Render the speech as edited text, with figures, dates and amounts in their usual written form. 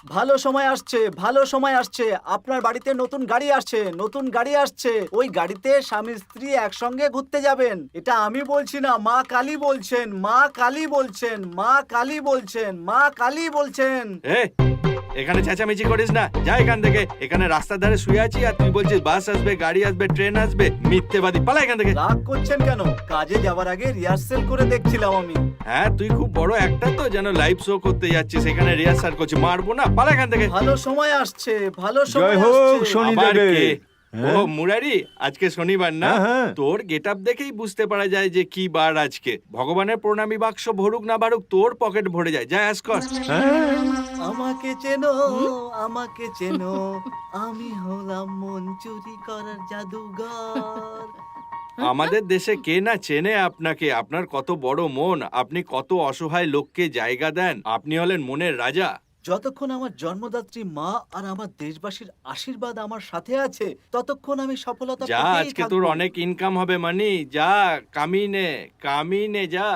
ভালো সময় আসছে, ভালো সময় আসছে। আপনার বাড়িতে নতুন গাড়ি আসছে, নতুন গাড়ি আসছে। ওই গাড়িতে স্বামী স্ত্রী একসঙ্গে ঘুরতে যাবেন। এটা আমি বলছি না, মা কালী বলছেন, মা কালী বলছেন, মা কালী বলছেন, মা কালী বলছেন। এ এখানে চেঁচামেচি করিস না, যা এখান থেকে। এখানে রাস্তার ধারে শুয়ে আছি আর তুই বলছিস বাস আসবে, গাড়ি আসবে, ট্রেন আসবে। মিথ্যেবাদী, পালা এখান থেকে। রাগ করছেন কেন? কাজে যাওয়ার আগে রিহার্সেল করে দেখছিলাম আমি। হ্যাঁ, তুই খুব বড় একটা তো, যেন লাইভ শো করতে যাচ্ছিস, এখানে রিহার্সাল করছিস। মারবো না, পালা এখান থেকে। ভালো সময় আসছে, ভালো জয় সময় হোক আসছে। শনি আবার দেবে। কে? হ্যাঁ? ও মুরারি, আজকে শনিবার না? হ্যাঁ, হ্যাঁ। তোর গেটআপ দেখেই বুঝতে পারা যায় যে কি বার আজকে। ভগবানের প্রণামী বাক্স ভরুক না ভরুক, তোর পকেট ভরে যায়। যা অ্যাশ কর। হ্যাঁ। আমাকে চেনো, আমাকে চেনো, আমি হলাম মন চুরি করার জাদুঘর। আমাদের দেশে কে না চেনে আপনাকে। আপনার কত বড় মন, আপনি কত অসহায় লোককে জায়গা দেন। আপনি হলেন মনের রাজা। যতক্ষণ আমার জন্মদাত্রী মা আর আমার দেশবাসীর আশীর্বাদ আমার সাথে আছে, ততক্ষণ আমি সফলতা যা, পেতেই আজকে থাকবো। তোর অনেক ইনকাম হবে মানি। যা, কামিনে কামিনে যা।